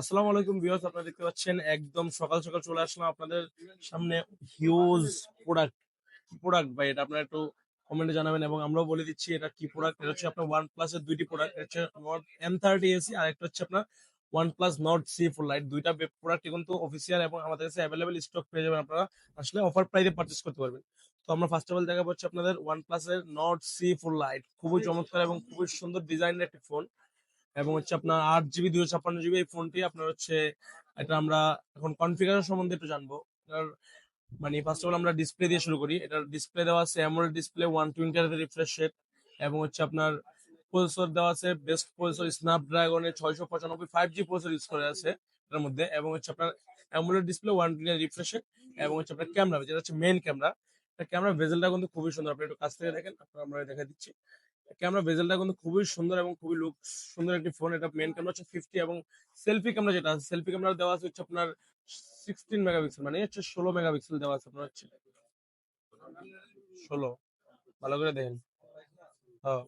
আসসালামু আলাইকুম ভিউয়ার্স, আপনারা দেখতে পাচ্ছেন একদম সকাল সকাল চলে আসলাম আপনাদের সামনে। Huge product. কি প্রোডাক্ট ভাই এটা? আপনারা একটু কমেন্টে জানাবেন এবং আমরাও বলে দিচ্ছি এটা কি প্রোডাক্ট। এটা হচ্ছে আপনার ওয়ান প্লাস এর দুইটি প্রোডাক্ট, হচ্ছে নট M30 এসি আর একটা হচ্ছে আপনার OnePlus Nord CE four lite. দুইটা প্রোডাক্ট কিন্তু অফিসিয়াল এবং আমাদের কাছে অ্যাভেলেবেল স্টক পেয়ে যাবেন। আপনারা আসলে অফার প্রাইসে পারচেস করতে পারবেন। তো আমরা ফার্স্ট অফ অল দেখাবো হচ্ছে আপনাদের ওয়ান প্লাস এর নট সি ফুল লাইট। খুবই চমৎকার এবং খুবই সুন্দর ডিজাইনের একটি ফোন, এবং হচ্ছে আপনার 8 জিবি 256 জিবি এই ফোনটি আপনার হচ্ছে। এটা আমরা এখন কনফিগারেশন সম্বন্ধে একটু জানবো। এটার মানে ফার্স্ট অফ অল আমরা ডিসপ্লে দিয়ে শুরু করি। এটার ডিসপ্লে দেওয়া আছে অ্যামোলেড ডিসপ্লে 120 রিফ্রেশ রেট, এবং হচ্ছে আপনার প্রসেসর দেওয়া আছে বেস্ট প্রসেসর স্ন্যাপড্রাগনের 695 5G প্রসেসর ইউজ করে আছে এটার মধ্যে, এবং হচ্ছে আপনার অ্যামোলেড ডিসপ্লে 120 রিফ্রেশ রেট, এবং হচ্ছে আপনার ক্যামেরা যেটা হচ্ছে মেইন ক্যামেরা। ক্যামেরা ভেজেলটা কিন্তু খুবই সুন্দর, আপনি একটু কাছ থেকে দেখেন, আপনার আমরা দেখা দিচ্ছি। ক্যামেরা বেজেলটা কিন্তু খুবই সুন্দর এবং খুবই লুক সুন্দর একটি ফোন। এটা মেন ক্যামেরা হচ্ছে 50, এবং সেলফি ক্যামেরা যেটা আছে, সেলফি ক্যামেরা দেওয়া আছে হচ্ছে আপনার 16 মেগাপিক্সেল, মানে হচ্ছে 16 মেগাপিক্সেল দেওয়া আছে আপনার হচ্ছে 16। ভালো করে দেখেন। হ্যাঁ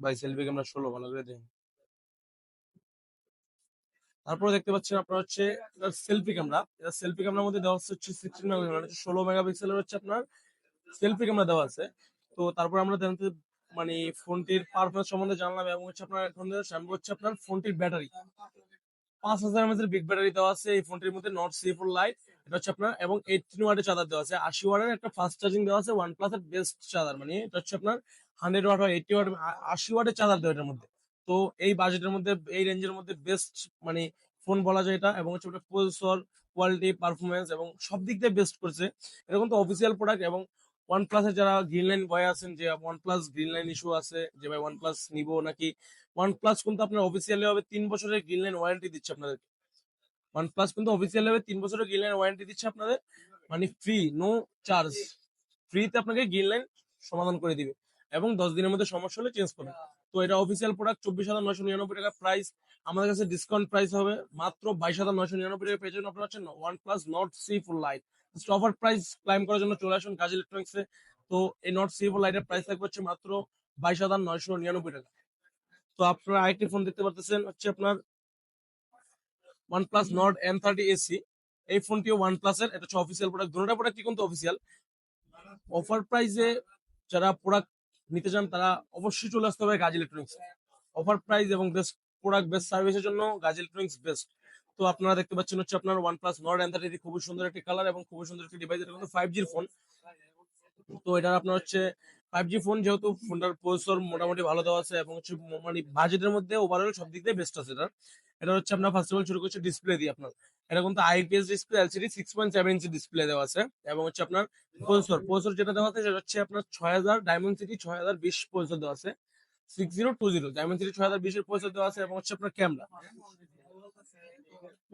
ভাই, সেলফি ক্যামেরা 16, ভালো করে দেখেন। তারপরে দেখতে পাচ্ছেন আপনার হচ্ছে সেলফি ক্যামেরা। এটা সেলফি ক্যামেরার মধ্যে দেওয়া হচ্ছে 16 মেগাপিক্সেল, মানে 16 মেগাপিক্সেলের হচ্ছে আপনার সেলফি ক্যামেরা দেওয়া আছে। তো তারপর আমরা জানতে মানে ফোনটির পারফরমেন্স সম্বন্ধে জানলাম, এবং হচ্ছে আপনার এখন জানবো হচ্ছে আপনার ফোনটির ব্যাটারি। 5000 mAh এর বিগ ব্যাটারি দেওয়া আছে এই ফোনটির মধ্যে, নট সি ফুল লাইট। এটা হচ্ছে আপনার, এবং 18 ওয়াটের চার্জার দেওয়া আছে। 80 ওয়াটের একটা ফাস্ট চার্জিং দেওয়া আছে, ওয়ান প্লাস এর বেস্ট চার্জার, মানে এটা হচ্ছে আপনার 100 ওয়াট বা 80 ওয়াট 80 ওয়াটের চার্জার দেওয়া এটার মধ্যে। তো এই বাজেটের মধ্যে এই রেঞ্জের মধ্যে বেস্ট মানে ফোন বলা যায় এটা, এবং হচ্ছে ওটা প্রসেসর কোয়ালিটি পারফরমেন্স এবং সব দিক দিয়ে বেস্ট করছে। এটা কিন্তু অফিসিয়াল প্রোডাক্ট। এবং ওয়ান প্লাসের যারা গ্রিন লাইন বয় আছেন যে one plus green line issue আছে যে ভাই ওয়ান প্লাস নিবো নাকি, ওয়ান প্লাস কিন্তু আপনার অফিসিয়ালি হবে 3 বছরের গ্রিন লাইন ওয়ারেন্টি দিচ্ছে আপনাদের। ওয়ান প্লাস কিন্তু অফিসিয়ালি হবে 3 বছরের গ্রিন লাইন ওয়ারেন্টি দিচ্ছে আপনাদের, মানে ফ্রি, নো চার্জ। ফ্রিতে আপনাকে গ্রিন লাইন সমাধান করে দিবে, এবং 10 দিনের মধ্যে সমস্যা হলে চেঞ্জ করবে। তো এটা অফিসিয়াল প্রোডাক্ট, 24,999 টাকা প্রাইস। আমাদের কাছে ডিসকাউন্ট প্রাইস হবে মাত্র 22,999 টাকা পেয়ে যাবেন। আপনার হচ্ছে OnePlus Nord CE four lite. Offer price claim করার জন্য চলে আসুন কাজ ইলেকট্রনিক্সে। তো এই নট সি ফুল লাইটের প্রাইস থাকবে হচ্ছে মাত্র 22,999 টাকা। তো আপনারা আরেকটি ফোন দেখতে পারতেছেন হচ্ছে আপনার OnePlus Nord M30 AC। এই ফোনটিও OnePlus এর, এটা হচ্ছে অফিসিয়াল প্রোডাক্ট। দুটোটা প্রোডাক্টই কিন্তু অফিসিয়াল। অফার প্রাইসে যারা প্রোডাক্ট নিতে চান তারা অবশ্যই চলে আসতে হবে গাজী ইলেকট্রনিক্স। অফার প্রাইস এবং বেস্ট প্রোডাক্ট বেস্ট সার্ভিসের জন্য গাজী ইলেকট্রনিক্স বেস্ট। তো আপনারা দেখতে পাচ্ছেন হচ্ছে আপনার OnePlus Nord M30 খুবই সুন্দর একটি কালার এবং খুবই সুন্দর একটি ডিভাইস। এটা কিন্তু 5G ফোন। তো এটা আপনার হচ্ছে 5G ফোন, যেহেতু ফোনটার প্রসেসর মোটামুটি ভালো দেওয়া আছে, এবং হচ্ছে মানে বাজেটের মধ্যে ওভারঅল সব দিক দিয়ে বেস্ট আছে এটা। এটা হচ্ছে আপনার ফার্স্ট অফ অল শুরু করছে ডিসপ্লে দিয়ে আপনার। এটা কিন্তু IPS display, LCD 6.7 inch display দেওয়া আছে, এবং হচ্ছে আপনার প্রসেসর যেটা দেওয়া আছে সেটা হচ্ছে আপনার 6000 ডায়মন্ড সিটি 6020 প্রসেসর দেওয়া আছে। 6020 ডায়মন্ড সিটি 6020 এর প্রসেসর দেওয়া আছে, এবং হচ্ছে আপনার ক্যামেরা।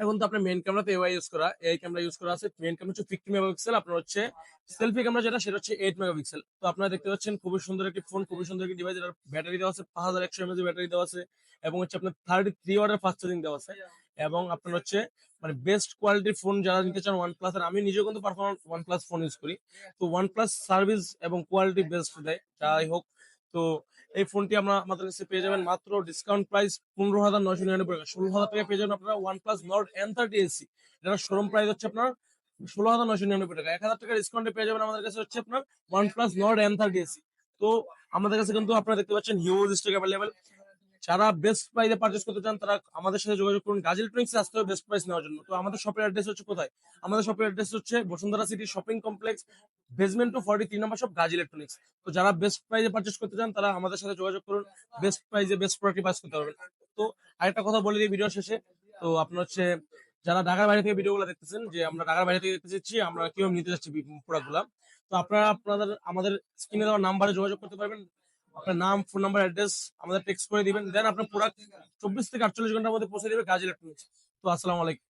এখন তো আপনার মেইন ক্যামেরাতে এআই ইউজ করা, এই ক্যামেরা ইউজ করা আছে। মেইন ক্যামেরা হচ্ছে 50 মেগাপিক্সেল, আপনার হচ্ছে সেলফি ক্যামেরা যেটা সেটা হচ্ছে 8 মেগাপিক্সেল। তো আপনারা দেখতে পাচ্ছেন খুবই সুন্দর একটি ফোন, খুবই সুন্দর একটি ডিভাইস। এটার ব্যাটারি দেওয়া আছে 5100 mAh ব্যাটারি দেওয়া আছে, এবং হচ্ছে আপনার 33 ওয়াটের ফাস্ট চার্জিং দেওয়া আছে। এবং আপনার হচ্ছে মানে বেস্ট কোয়ালিটির ফোন যারা নিতে চান ওয়ান প্লাস, আর আমি নিজেও কিন্তু performance one plus phone use করি। তো ওয়ান প্লাস সার্ভিস এবং কোয়ালিটি বেস্ট দেয় যাই হোক। তো এই ফোনটি আমরা আমাদের কাছে পেয়ে যাবেন মাত্র ডিসকাউন্ট প্রাইস 15,999 টাকা। 16,000 টাকা পেয়ে যাবেন আপনারা OnePlus Nord M30 AC। এটার শোরুম প্রাইস হচ্ছে আপনার 16,999 টাকা। 1,000 টাকা ডিসকাউন্টে পেয়ে যাবেন আমাদের কাছে হচ্ছে আপনার OnePlus Nord M30 AC। তো আমাদের কাছে কিন্তু আপনারা দেখতে পাচ্ছেন হিউজ স্টক অ্যাভেলেবেল। যারা বেস্ট প্রাইসে পারচেস করতে চান তারা আমাদের সাথে যোগাযোগ করুন। গাজী ইলেকট্রনিক্সে আসতে হবে বেস্ট প্রাইস নেওয়ার জন্য। তো আমাদের শপের অ্যাড্রেস হচ্ছে কোথায়? আমাদের শপের অ্যাড্রেস হচ্ছে Bashundhara city shopping complex, basement two 43 number shop, Gazi electronics. তো যারা বেস্ট প্রাইসে পারচেস করতে চান তারা আমাদের সাথে যোগাযোগ করুন। বেস্ট প্রাইসে বেস্ট প্রোডাক্ট পাস করতে পারবেন। তো আরেকটা কথা বলে দিই ভিডিও শেষে। তো আপনার হচ্ছে যারা ঢাকার বাইরে থেকে ভিডিওগুলো দেখতেছেন, যে আমরা ঢাকার বাইরে থেকে দেখতে চাচ্ছি আমরা কিভাবে নিতে চাচ্ছি প্রোডাক্টগুলো, তো আপনারা আপনাদের আমাদের স্ক্রিনে দেওয়া নাম্বারে যোগাযোগ করতে পারবেন। আপনার নাম, ফোন নাম্বার, অ্যাড্রেস আমাদের টেক্সট করে দিবেন, দেন আপনার প্রোডাক্ট 24 থেকে 48 ঘন্টার মধ্যে পৌঁছে দেবে গাজী ইলেকট্রনিক্স। তো আসসালামু আলাইকুম।